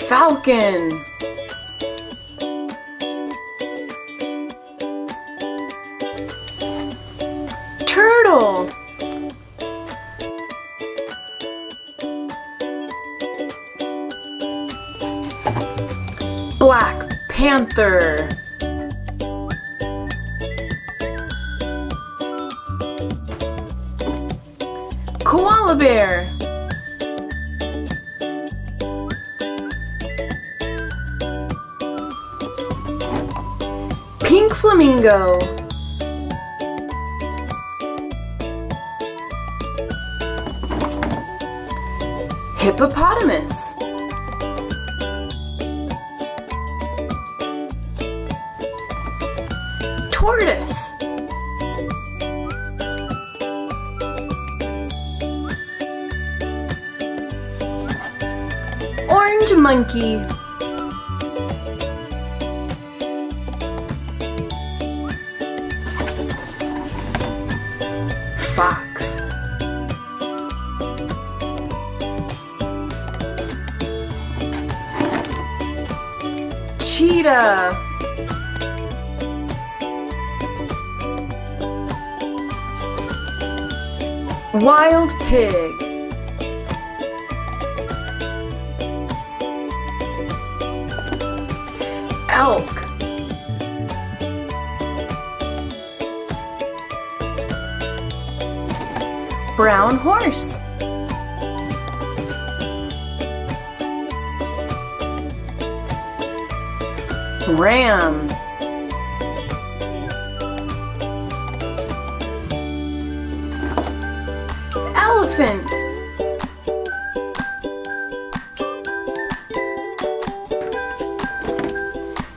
Falcon. Turtle. Black Panther. Koala bear. Pink flamingo. Hippopotamus. Tortoise. Orange monkey. Fox. Cheetah. Wild pig. Elk. Brown horse. Ram. Elephant.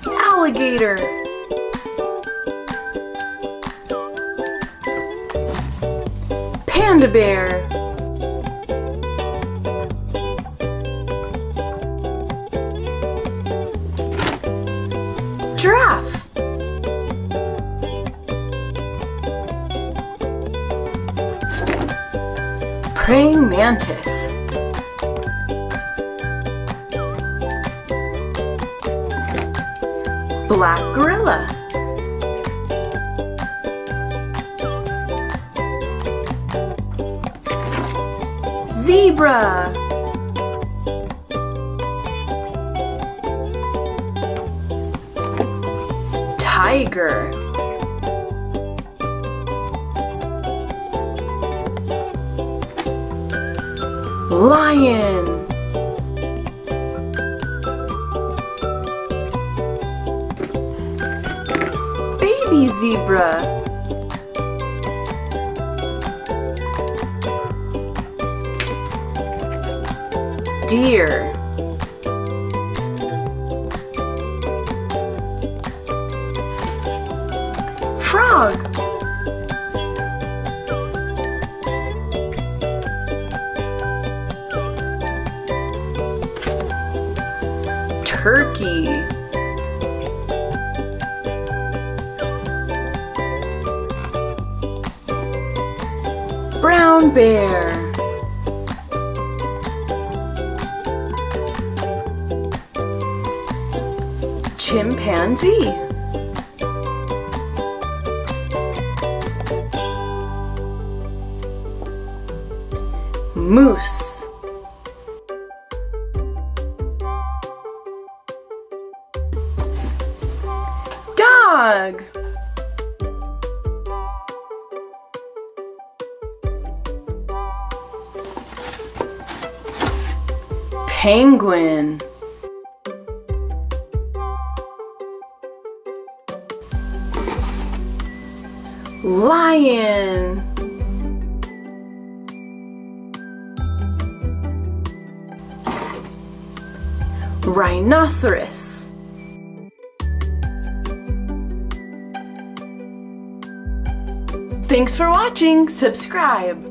Alligator. Panda bear. Giraffe. Praying mantis. Black gorilla. Zebra. Tiger. Lion. Baby zebra. Deer. Frog. Turkey. Brown bear. Chimpanzee. Moose. Dog. Penguin. Lion. Rhinoceros. Thanks for watching. Subscribe.